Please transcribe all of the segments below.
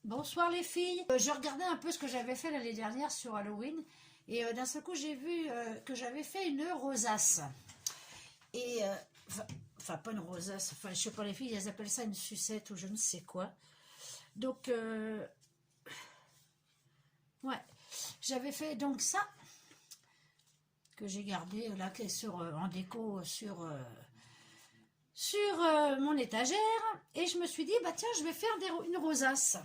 Bonsoir les filles. Je regardais un peu ce que j'avais fait l'année dernière sur Halloween et d'un seul coup j'ai vu que j'avais fait une rosace. Et enfin pas une rosace, enfin je sais pas les filles, elles appellent ça une sucette ou je ne sais quoi. Donc ouais, j'avais fait donc ça que j'ai gardé là qui est sur en déco sur mon étagère et je me suis dit bah tiens je vais faire une rosace.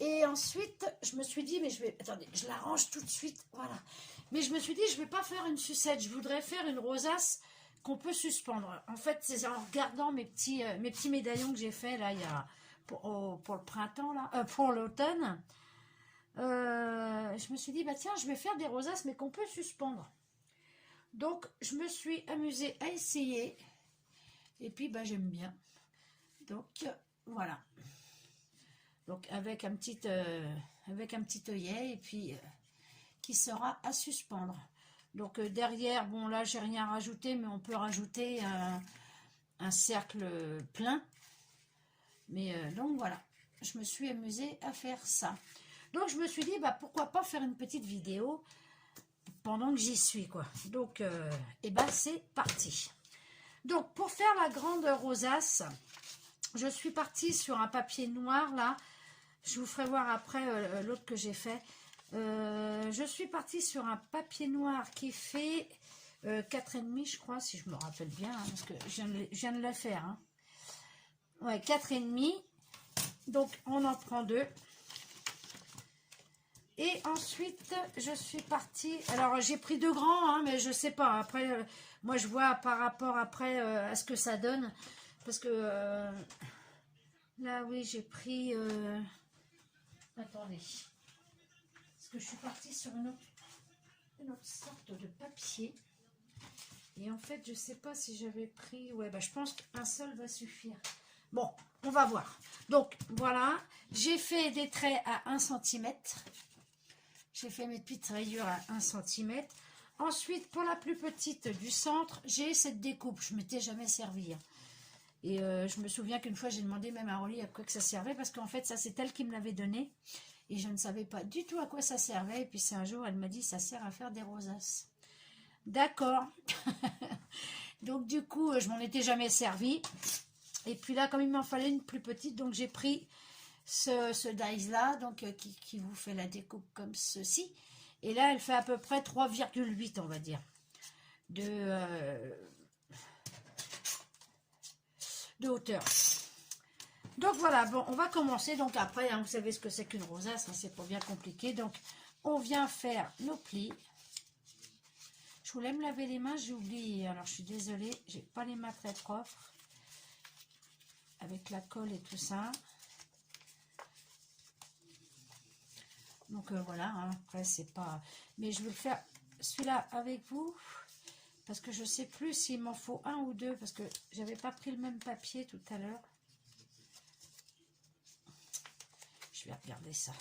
Et ensuite, je me suis dit, mais je vais... Attendez, je la range tout de suite, voilà. Mais je me suis dit, je ne vais pas faire une sucette, je voudrais faire une rosace qu'on peut suspendre. En fait, c'est en regardant mes petits médaillons que j'ai fait, là, il y a... Pour le printemps, là, pour l'automne. Je me suis dit, bah tiens, je vais faire des rosaces, mais qu'on peut suspendre. Donc, je me suis amusée à essayer. Et puis, bah, j'aime bien. Donc, voilà. Donc avec un petit œillet et puis qui sera à suspendre. Donc derrière, bon là j'ai rien rajouté, mais on peut rajouter un cercle plein. Mais donc voilà, je me suis amusée à faire ça. Donc je me suis dit, bah pourquoi pas faire une petite vidéo pendant que j'y suis quoi. Donc et ben c'est parti. Donc pour faire la grande rosace, je suis partie sur un papier noir là. Je vous ferai voir après l'autre que j'ai fait. Je suis partie sur un papier noir qui fait 4,5 je crois, si je me rappelle bien, hein, parce que je viens de le faire. Hein. Ouais, 4,5. Donc, on en prend 2. Et ensuite, je suis partie... Alors, j'ai pris 2 grands, hein, mais je sais pas. Après, moi, je vois par rapport après à ce que ça donne. Parce que là, oui, j'ai pris... Attendez. Parce que je suis partie sur une autre sorte de papier. Et en fait, je ne sais pas si j'avais pris... Ouais, bah, je pense qu'un seul va suffire. Bon, on va voir. Donc, voilà. J'ai fait des traits à 1 cm. J'ai fait mes petites rayures à 1 cm. Ensuite, pour la plus petite du centre, j'ai cette découpe. Je ne m'étais jamais servi. Et je me souviens qu'une fois, j'ai demandé même à Rolly à quoi que ça servait. Parce qu'en fait, ça, c'est elle qui me l'avait donné. Et je ne savais pas du tout à quoi ça servait. Et puis c'est un jour, elle m'a dit, ça sert à faire des rosaces. D'accord. Donc du coup, je m'en étais jamais servi. Et puis là, comme il m'en fallait une plus petite, donc j'ai pris ce dies-là, donc qui vous fait la découpe comme ceci. Et là, elle fait à peu près 3,8, on va dire, de hauteur. Donc voilà, bon, on va commencer. Donc après, hein, vous savez ce que c'est qu'une rosace, hein, c'est pas bien compliqué. Donc, on vient faire nos plis. Je voulais me laver les mains, j'ai oublié. Alors, je suis désolée, j'ai pas les mains très propres. Avec la colle et tout ça. Donc voilà, hein, après, c'est pas... Mais je vais le faire celui-là avec vous. Parce que je sais plus s'il m'en faut 1 ou 2. Parce que j'avais pas pris le même papier tout à l'heure. Je vais regarder ça.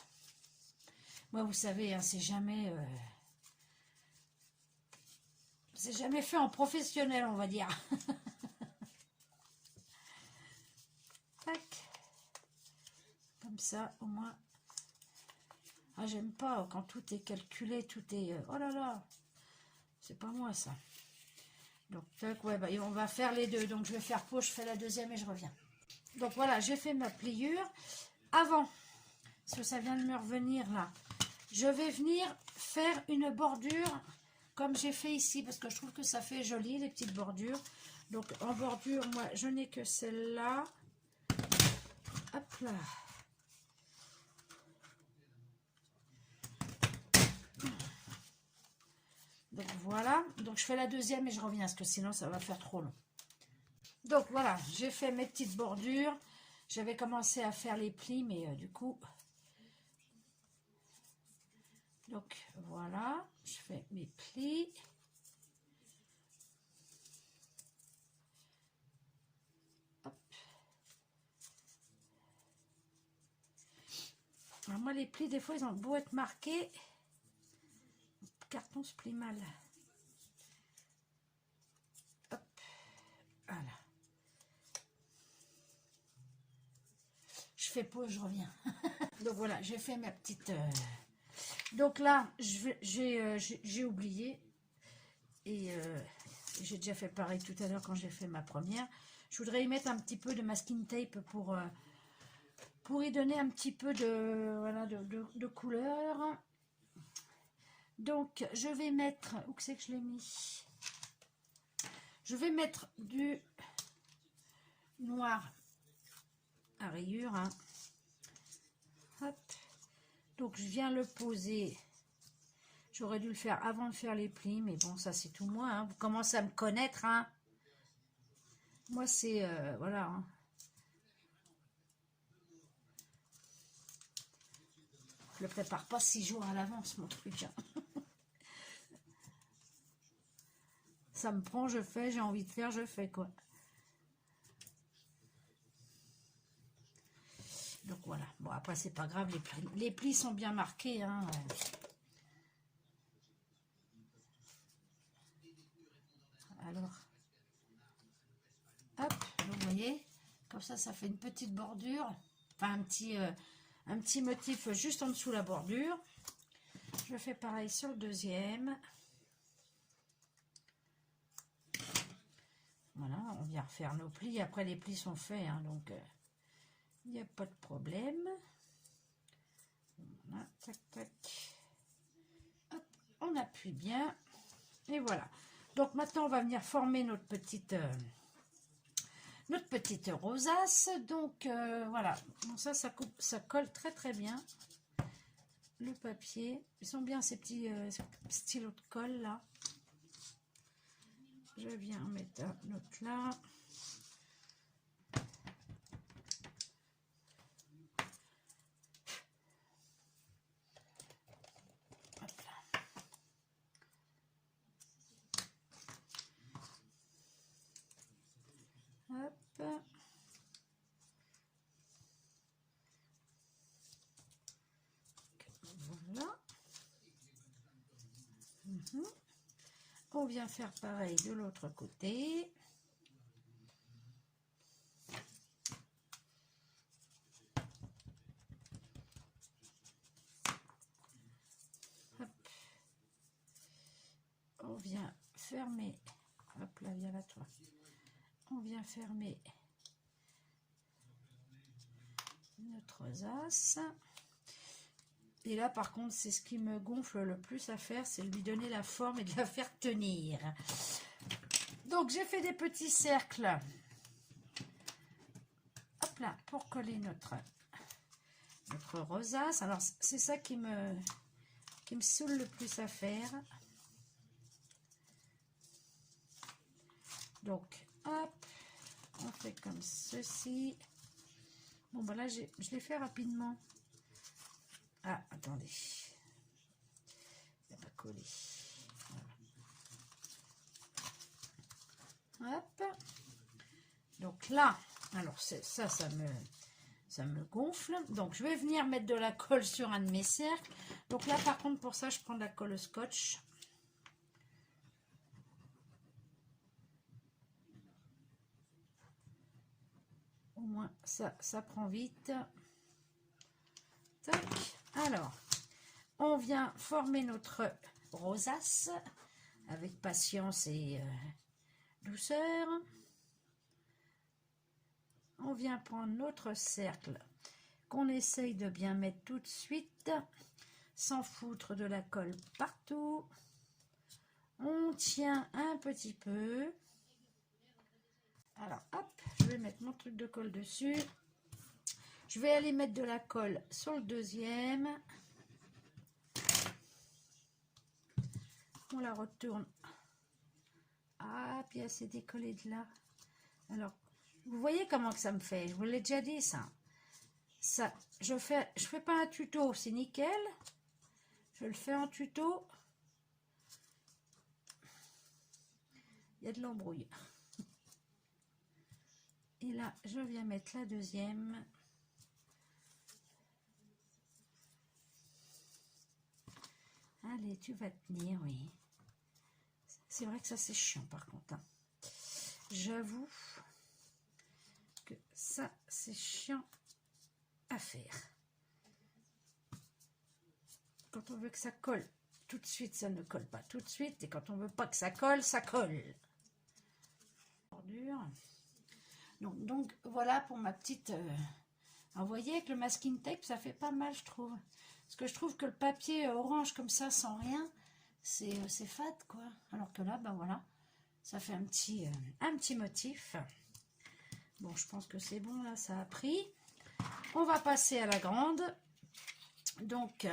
Moi, vous savez, hein, c'est jamais fait en professionnel, on va dire. Tac. Comme ça, au moins. Ah, j'aime pas quand tout est calculé, tout est... oh là là. C'est pas moi, ça. Donc, tac, ouais, bah, on va faire les deux. Donc, je vais faire pause, je fais la deuxième et je reviens. Donc, voilà, j'ai fait ma pliure. Avant, parce que ça vient de me revenir là, je vais venir faire une bordure comme j'ai fait ici, parce que je trouve que ça fait joli, les petites bordures. Donc, en bordure, moi, je n'ai que celle-là. Hop là. Donc, voilà. Donc, je fais la deuxième et je reviens, parce que sinon, ça va faire trop long. Donc, voilà, j'ai fait mes petites bordures. J'avais commencé à faire les plis, mais du coup... Donc, voilà, je fais mes plis. Hop. Alors, moi, les plis, des fois, ils ont beau être marqués. Le carton se plie mal. Hop. Voilà. Je fais pause, je reviens. Donc voilà, j'ai fait ma petite... Donc là, j'ai oublié. Et j'ai déjà fait pareil tout à l'heure quand j'ai fait ma première. Je voudrais y mettre un petit peu de masking tape pour y donner un petit peu de, voilà, de couleur. Donc, je vais mettre... Où c'est que je l'ai mis? Je vais mettre du noir à rayures. Hein. Hop. Donc, je viens le poser. J'aurais dû le faire avant de faire les plis, mais bon, ça, c'est tout moi. Hein. Vous commencez à me connaître. Hein. Moi, c'est... voilà. Hein. Je le prépare pas 6 jours à l'avance, mon truc. Hein. Ça me prend, je fais, j'ai envie de faire, je fais, quoi. Donc voilà. Bon, après, c'est pas grave, les plis sont bien marqués. Hein. Alors, hop, vous voyez, comme ça fait une petite bordure. Enfin, un petit motif juste en dessous la bordure. Je fais pareil sur le deuxième. Voilà, on vient refaire nos plis. Après, les plis sont faits, hein, donc il n'y a pas de problème. Voilà, tac, tac. Hop, on appuie bien. Et voilà. Donc maintenant, on va venir former notre petite rosace. Donc voilà. Bon, ça colle très très bien. Le papier. Ils sont bien ces petits stylos de colle là. Je viens en mettre un autre là. Hop là. Hop. Voilà. On vient faire pareil de l'autre côté. Hop. On vient fermer. Hop là, viens là toi. On vient fermer notre rosace. Et là, par contre, c'est ce qui me gonfle le plus à faire, c'est lui donner la forme et de la faire tenir. Donc, j'ai fait des petits cercles. Hop là, pour coller notre rosace. Alors, c'est ça qui me saoule le plus à faire. Donc, hop, on fait comme ceci. Bon, ben là, je l'ai fait rapidement. Ah, attendez. Il n'a pas collé. Voilà. Hop. Donc là, alors ça me gonfle. Donc, je vais venir mettre de la colle sur un de mes cercles. Donc là, par contre, pour ça, je prends de la colle scotch. Au moins, ça prend vite. Tac. Alors, on vient former notre rosace avec patience et douceur. On vient prendre notre cercle qu'on essaye de bien mettre tout de suite, sans foutre de la colle partout. On tient un petit peu. Alors, hop, je vais mettre mon truc de colle dessus. Je vais aller mettre de la colle sur le deuxième. On la retourne. Ah, puis elle s'est décollée de là. Alors, vous voyez comment que ça me fait? Je vous l'ai déjà dit, ça. Je fais pas un tuto, c'est nickel. Je le fais en tuto. Il y a de l'embrouille. Et là, je viens mettre la deuxième. Allez, tu vas tenir, oui. C'est vrai que ça, c'est chiant, par contre. Hein. J'avoue que ça, c'est chiant à faire. Quand on veut que ça colle tout de suite, ça ne colle pas tout de suite. Et quand on veut pas que ça colle, ça colle. Bordure. Donc voilà pour ma petite... vous voyez, avec le masking tape, ça fait pas mal, je trouve. Parce que je trouve que le papier orange comme ça, sans rien, c'est fade, quoi. Alors que là, ben voilà, ça fait un petit motif. Bon, je pense que c'est bon, là, ça a pris. On va passer à la grande. Donc,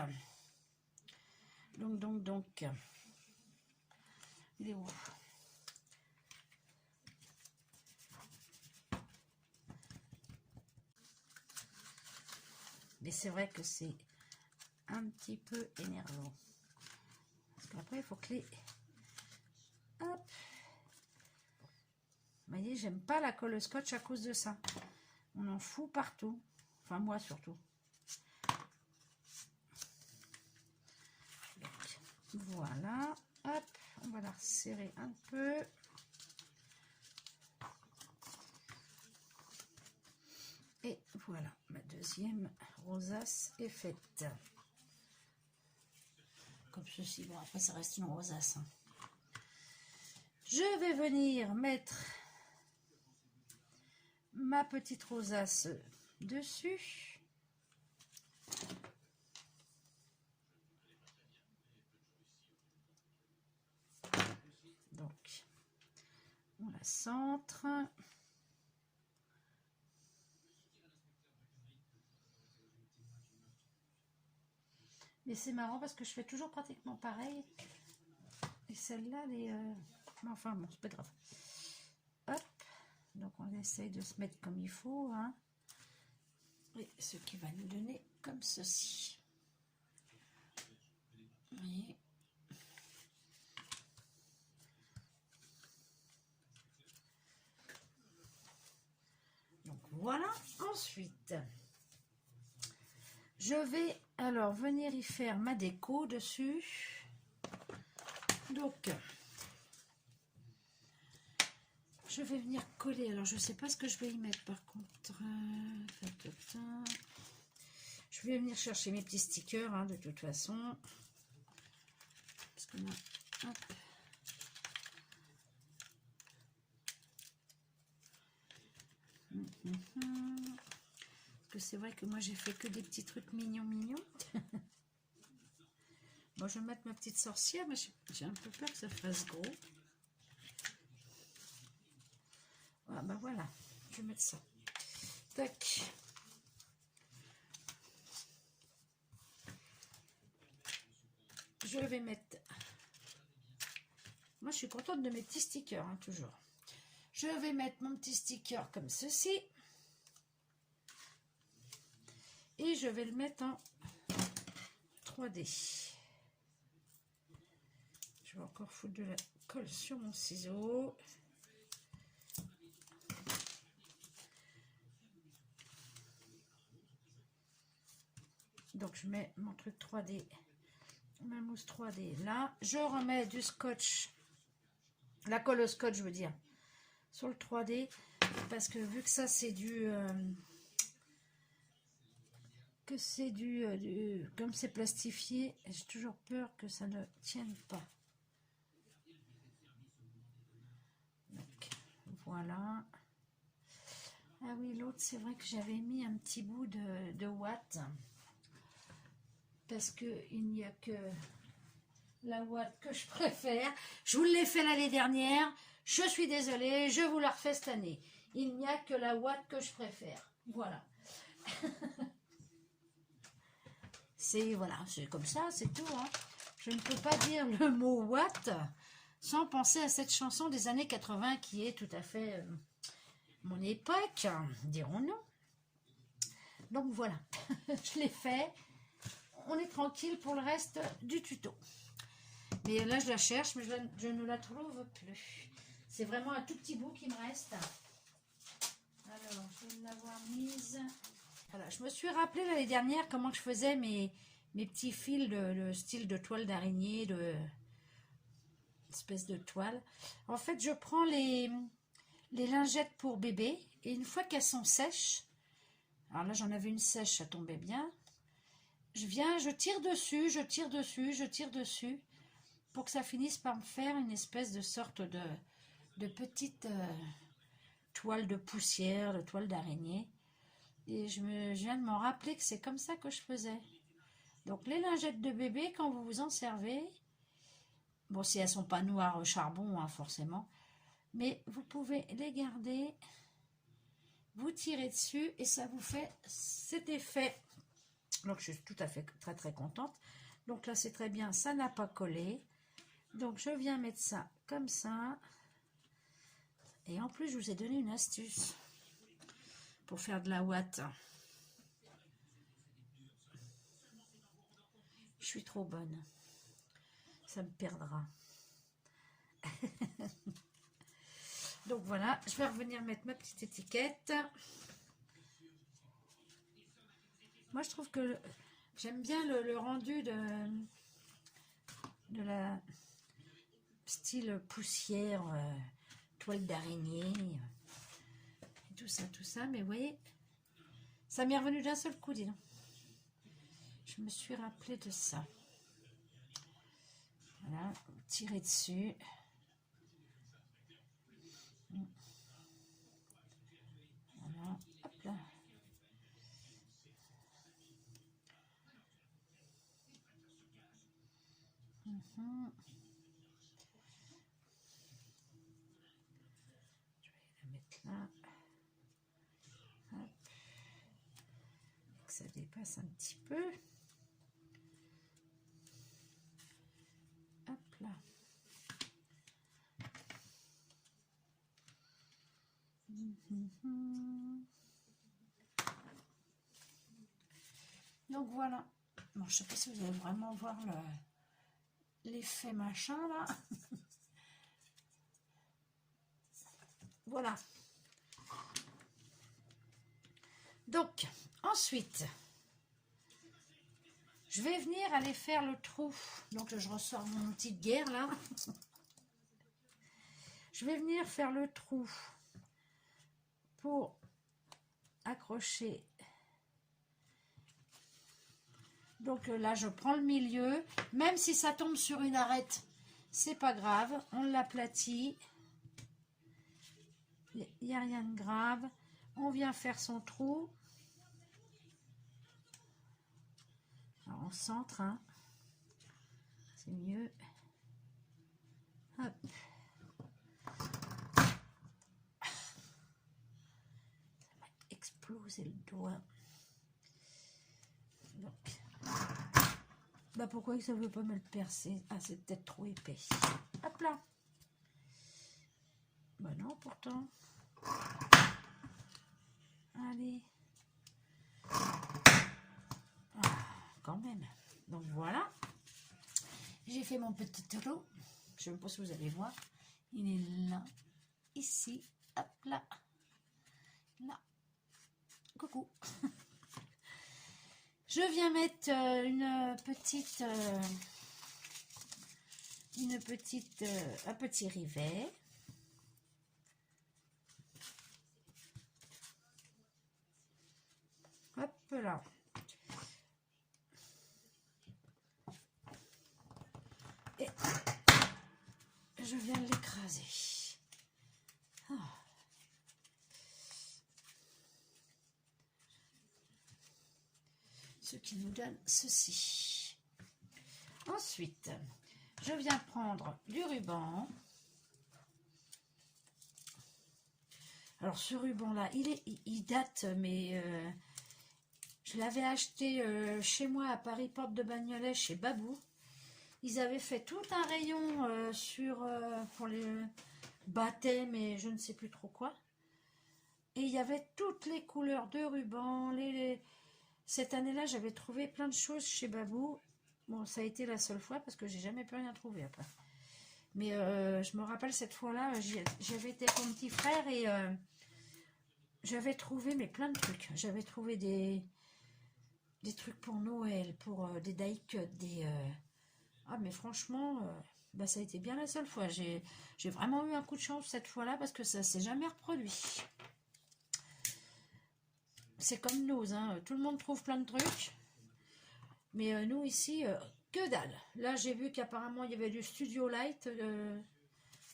il est où? Mais c'est vrai que c'est un petit peu énervant. Parce qu'après, il faut que les... Hop. Vous voyez, j'aime pas la colle scotch à cause de ça. On en fout partout. Enfin, moi surtout. Donc, voilà. Hop, on va la resserrer un peu. Et voilà, ma deuxième rosace est faite. Comme ceci. Bon, après, ça reste une rosace. Hein. Je vais venir mettre ma petite rosace dessus. Donc, on la centre. Mais c'est marrant parce que je fais toujours pratiquement pareil. Et celle-là, elle est... Mais enfin, bon, c'est pas grave. Hop. Donc, on essaye de se mettre comme il faut. Hein. Et ce qui va nous donner comme ceci. Vous voyez. Donc, voilà. Ensuite, je vais alors venir y faire ma déco dessus. Donc, je vais venir coller. Alors, je ne sais pas ce que je vais y mettre par contre. Je vais venir chercher mes petits stickers hein, de toute façon. Parce que là, hop. Parce que c'est vrai que moi j'ai fait que des petits trucs mignons. Bon, je vais mettre ma petite sorcière, mais j'ai un peu peur que ça fasse gros. Ah bah voilà, je vais mettre ça. Tac. Je vais mettre... Moi je suis contente de mes petits stickers, hein, toujours. Je vais mettre mon petit sticker comme ceci. Et je vais le mettre en 3D. Je vais encore foutre de la colle sur mon ciseau. Donc je mets mon truc 3D, ma mousse 3D là. Je remets du scotch, la colle au scotch je veux dire, sur le 3D. Parce que vu que ça c'est du... comme c'est plastifié, j'ai toujours peur que ça ne tienne pas. Donc, voilà. Ah oui, l'autre, c'est vrai que j'avais mis un petit bout de ouate. Parce qu'il n'y a que la ouate que je préfère. Je vous l'ai fait l'année dernière. Je suis désolée, je vous la refais cette année. Il n'y a que la ouate que je préfère. Voilà. Voilà, c'est comme ça, c'est tout. Hein. Je ne peux pas dire le mot watt sans penser à cette chanson des années 80 qui est tout à fait mon époque, dirons-nous. Donc voilà, je l'ai fait. On est tranquille pour le reste du tuto. Mais là, je la cherche, mais je ne la trouve plus. C'est vraiment un tout petit bout qui me reste. Alors, je vais l'avoir mise... Voilà, je me suis rappelé l'année dernière comment je faisais mes petits fils de style de toile d'araignée, espèce de toile. En fait, je prends les lingettes pour bébé et une fois qu'elles sont sèches, alors là j'en avais une sèche, ça tombait bien. je tire dessus, je tire dessus, je tire dessus, pour que ça finisse par me faire une espèce de sorte de petite toile de poussière, de toile d'araignée. Et je viens de m'en rappeler que c'est comme ça que je faisais. Donc les lingettes de bébé, quand vous vous en servez, bon, si elles sont pas noires au charbon, hein, forcément, mais vous pouvez les garder, vous tirez dessus et ça vous fait cet effet. Donc je suis tout à fait très très contente. Donc là c'est très bien, ça n'a pas collé. Donc je viens mettre ça comme ça. Et en plus je vous ai donné une astuce pour faire de la ouate. Je suis trop bonne. Ça me perdra. Donc voilà, je vais revenir mettre ma petite étiquette. Moi je trouve que j'aime bien le rendu de la style poussière, toile d'araignée, tout ça. Mais vous voyez, ça m'est revenu d'un seul coup, dis donc. Je me suis rappelé de ça. Voilà, tirer dessus. Voilà, hop là. Je vais la mettre là. Hop. Que ça dépasse un petit peu. Hop là. Donc voilà. Bon, je sais pas si vous allez vraiment voir l'effet machin là. Voilà. Donc, ensuite, je vais venir aller faire le trou. Donc, je ressors mon outil de guerre là. Je vais venir faire le trou pour accrocher. Donc là, je prends le milieu. Même si ça tombe sur une arête, c'est pas grave. On l'aplatit. Il n'y a rien de grave. On vient faire son trou. Alors, on centre, hein. C'est mieux. Hop. Ça m'a explosé le doigt. Donc, bah pourquoi ça ne veut pas me le percer? Ah, c'est peut-être trop épais. Hop là. Bah non, pourtant. Allez. Ah, quand même. Donc voilà. J'ai fait mon petit trou. Je ne sais pas si vous allez voir. Il est là. Ici. Hop là. Là. Coucou. Je viens mettre un petit rivet. Hop là. Et je viens l'écraser. Oh. Ce qui nous donne ceci. Ensuite, je viens prendre du ruban. Alors ce ruban là, il date, mais je l'avais acheté chez moi à Paris, porte de Bagnolet, chez Babou. Ils avaient fait tout un rayon pour les baptêmes et je ne sais plus trop quoi. Et il y avait toutes les couleurs de ruban. Cette année-là, j'avais trouvé plein de choses chez Babou. Bon, ça a été la seule fois parce que j'ai jamais pu rien trouver après. Mais je me rappelle cette fois-là, j'avais été avec mon petit frère et j'avais trouvé plein de trucs. J'avais trouvé des trucs pour Noël, pour des die-cuts, Ah, mais franchement, bah, ça a été bien la seule fois. J'ai vraiment eu un coup de chance cette fois-là parce que ça s'est jamais reproduit. C'est comme Nose, hein. Tout le monde trouve plein de trucs. Mais nous, ici, que dalle. Là, j'ai vu qu'apparemment, il y avait du Studio Light,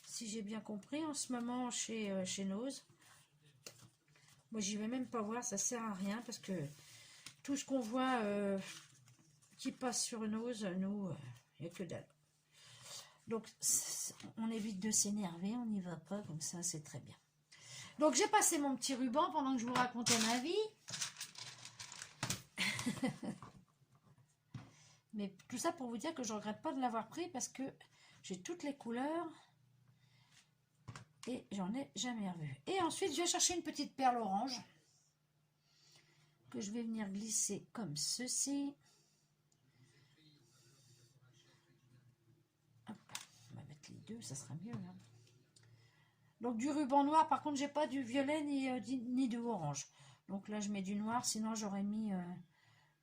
si j'ai bien compris, en ce moment, chez Nose. Moi, j'y vais même pas voir, ça sert à rien, parce que tout ce qu'on voit qui passe sur Nose, nous, il n'y a que dalle. Donc, on évite de s'énerver, on n'y va pas, comme ça, c'est très bien. Donc, j'ai passé mon petit ruban pendant que je vous racontais ma vie. Mais tout ça pour vous dire que je ne regrette pas de l'avoir pris parce que j'ai toutes les couleurs et j'en ai jamais revu. Et ensuite, je vais chercher une petite perle orange que je vais venir glisser comme ceci. Hop, on va mettre les deux, ça sera mieux là. Donc du ruban noir, par contre, j'ai pas du violet ni de orange. Donc là, je mets du noir, sinon j'aurais mis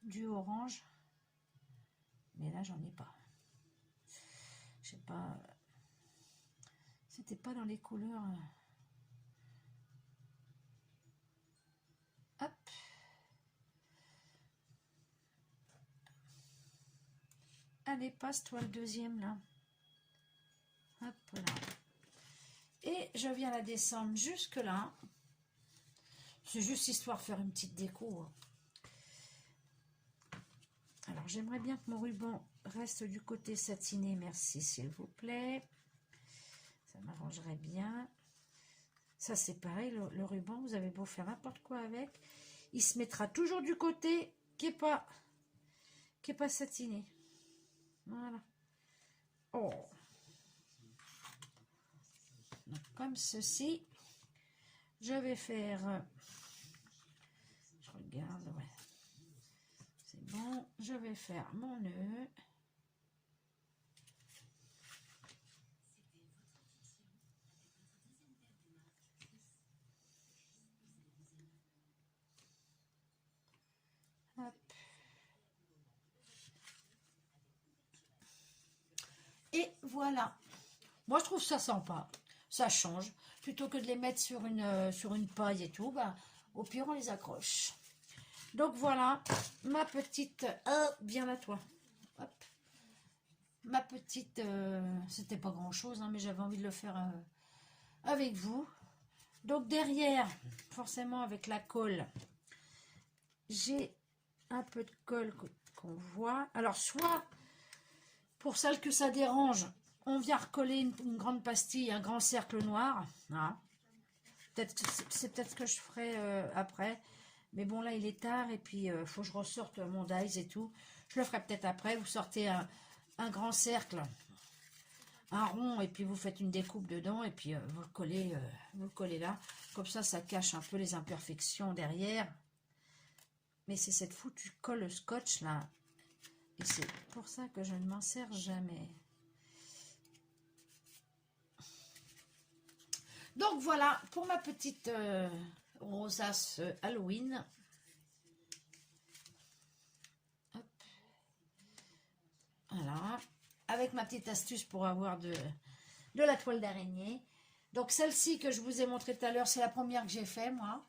du orange. Mais là, j'en ai pas. Je sais pas. C'était pas dans les couleurs. Hop. Allez, passe-toi le deuxième là. Hop là. Et je viens la descendre jusque là. C'est juste histoire de faire une petite déco. Alors, j'aimerais bien que mon ruban reste du côté satiné. Merci, s'il vous plaît. Ça m'arrangerait bien. Ça, c'est pareil, le ruban, vous avez beau faire n'importe quoi avec. Il se mettra toujours du côté qui n'est pas satiné. Voilà. Oh. Donc, comme ceci. Je vais faire... je regarde, ouais. C'est bon. Je vais faire mon nœud. Hop. Et voilà. Moi, je trouve ça sympa. Ça change. Plutôt que de les mettre sur une paille et tout, bah, au pire, on les accroche. Donc, voilà. Ma petite... Oh, viens là, toi. Hop. Ma petite... c'était pas grand-chose, hein, mais j'avais envie de le faire avec vous. Donc, derrière, forcément, avec la colle, j'ai un peu de colle qu'on voit. Alors, soit, pour celle que ça dérange, on vient recoller une grande pastille, un grand cercle noir. Hein. C'est peut-être ce que je ferai après. Mais bon, là, il est tard et puis il faut que je ressorte mon dies et tout. Je le ferai peut-être après. Vous sortez un grand cercle, un rond, et puis vous faites une découpe dedans et puis vous le collez là. Comme ça cache un peu les imperfections derrière. Mais c'est cette foutue colle scotch là. Et c'est pour ça que je ne m'en sers jamais. Donc voilà, pour ma petite rosace Halloween. Hop. Voilà. Avec ma petite astuce pour avoir de la toile d'araignée. Donc celle-ci que je vous ai montré tout à l'heure, c'est la première que j'ai fait moi.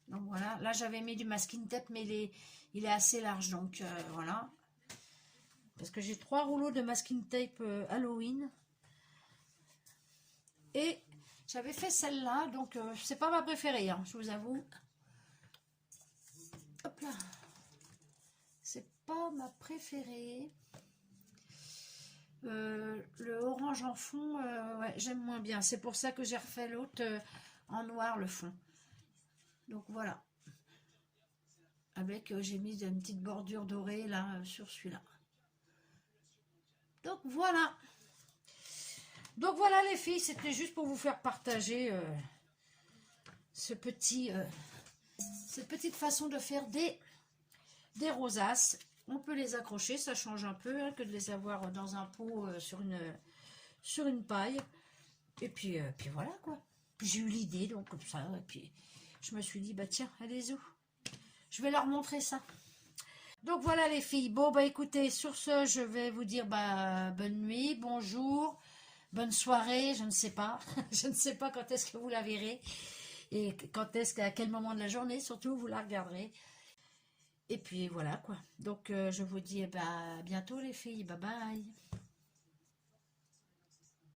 Donc voilà, là j'avais mis du masking tape, mais il est assez large, donc voilà. Parce que j'ai 3 rouleaux de masking tape Halloween. Et j'avais fait celle-là, donc c'est pas ma préférée, hein, je vous avoue. Hop là. C'est pas ma préférée. Le orange en fond, ouais, j'aime moins bien. C'est pour ça que j'ai refait l'autre en noir, le fond. Donc voilà. Avec, j'ai mis une petite bordure dorée là sur celui-là. Donc voilà. Donc voilà les filles, c'était juste pour vous faire partager cette petite façon de faire des rosaces. On peut les accrocher, ça change un peu hein, que de les avoir dans un pot sur une paille. Et puis voilà quoi. Puis j'ai eu l'idée, donc comme ça. Et puis je me suis dit, bah tiens, allez-y. Je vais leur montrer ça. Donc voilà les filles. Bon bah écoutez, sur ce, je vais vous dire bah, bonne nuit, bonjour, bonne soirée, je ne sais pas. Je ne sais pas quand est-ce que vous la verrez. Et quand est-ce qu'à quel moment de la journée, surtout, vous la regarderez. Et puis voilà quoi. Donc je vous dis eh ben, à bientôt les filles. Bye bye.